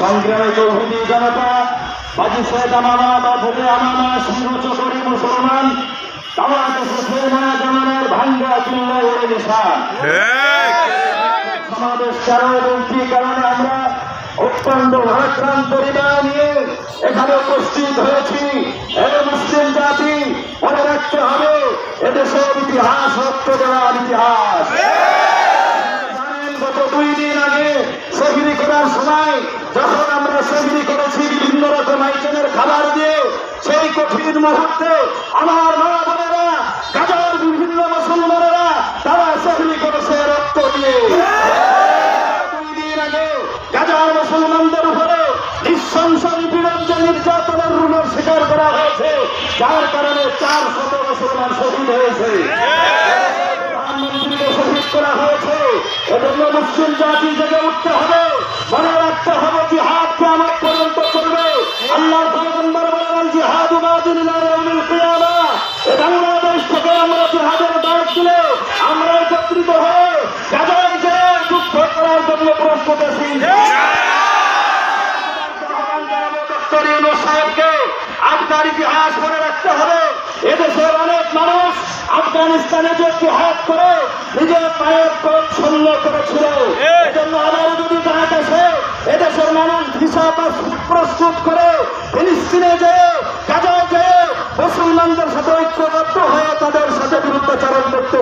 সংগ্রামে তৌহিদি জনতা বাজি সৈয়দ আমানা বাধে আমানা সুরুচ করি মুসলমান দাওয়াত হুসেনা জামানের ভাঙ্গা চিল্লা ওরে নিশান সমাবেশ কারণ এবং কি কারণে আমরা অত্যন্ত ভারাক্রান্ত হৃদয় নিয়ে এখানে উপস্থিত হয়েছি। মুসলিম জাতি মনে রাখতে হবে এদেশের ইতিহাস রক্ত দেওয়ার ইতিহাস। গত 2 দিন আগে শহীদি করার সময় যখন আমরা শহীদি করেছি বিভিন্ন রকম আইটেমের খাবার দিয়ে, সেই কঠিন মুহূর্তে আমার মা বোনেরা গাজার বিভিন্ন মুসলমানেরা তারা শহীদি করেছে রক্ত দিয়ে। 2 দিন আগে গাজার মুসলমানদের উপরে নৃশংস নিপীড়ন নির্যাতনের রুমের শিকার করা হয়েছে, যার কারণে 400 মুসলমান শহীদ হয়েছে। প্রধানমন্ত্রীকে শহীদ করা হয়েছে। এজন্য মুসলিম জাতি জেগে উঠতে হবে, মনে রাখতে হবে জিহাদ কিয়ামত পর্যন্ত চলবে। আল্লাহর পয়গম্বর বলেন জিহাদু বাদিন ইলা ইয়াউমিল কিয়ামা। এই বাংলাদেশ থেকে আমরা জিহাদের ডাক দিলে আমরা একত্রিত হয়ে গাজায় যে যুদ্ধ করার জন্য প্রস্তুত আছি। আপনার ইতিহাস মনে রাখতে হবে। এদেশের অনেক মানুষ আফগানিস্তানে যে জিহাদ করে নিজের পায়ের কোট শূন্য করেছিল। এজন্য আমার যদি ডাক আসে এদেশের মানুষ ভিসা পাসপোর্ট প্রস্তুত করে ফিলিস্তিনে যেয়ে গাজায় যেয়ে মুসলমানদের সাথে ঐক্যবদ্ধ হয়ে তাদের সাথে বিরুদ্ধাচরণ করতে